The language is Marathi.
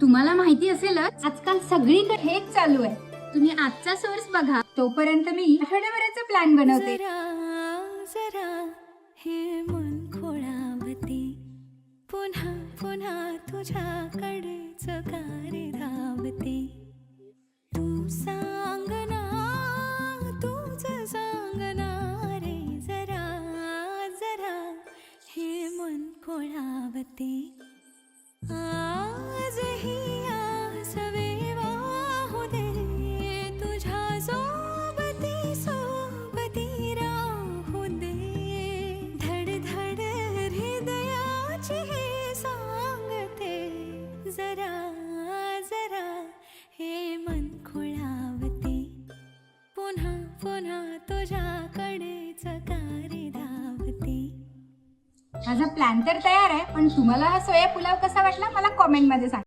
तुम्हाला माहिती असेलच आजकाल सगळीकडे हेच चालू आहे. तुम्ही आजचा सोर्स बघा, तोपर्यंत मी आठवड्याभराचा प्लॅन बनवते. जरा हे मन खोळावते, पुन्हा पुन्हा तुझ्याकडेच रे धावते. तू सांग ना, तूच सांग ना रे, जरा जरा हे मन खोळावते. आजही आस वाहू दे, तुझ्या सोबती सोबती राहू दे. धड धड हृदयाची हे सांगते, जरा जरा हे मन खोळावते, पुन्हा पुन्हा तुझ्याकडेच रे धावते. माझा प्लॅन तर तयार आहे, पण तुम्हाला हा सोया पुलाव कसा वाटला मला कॉमेंट मध्ये सांगा.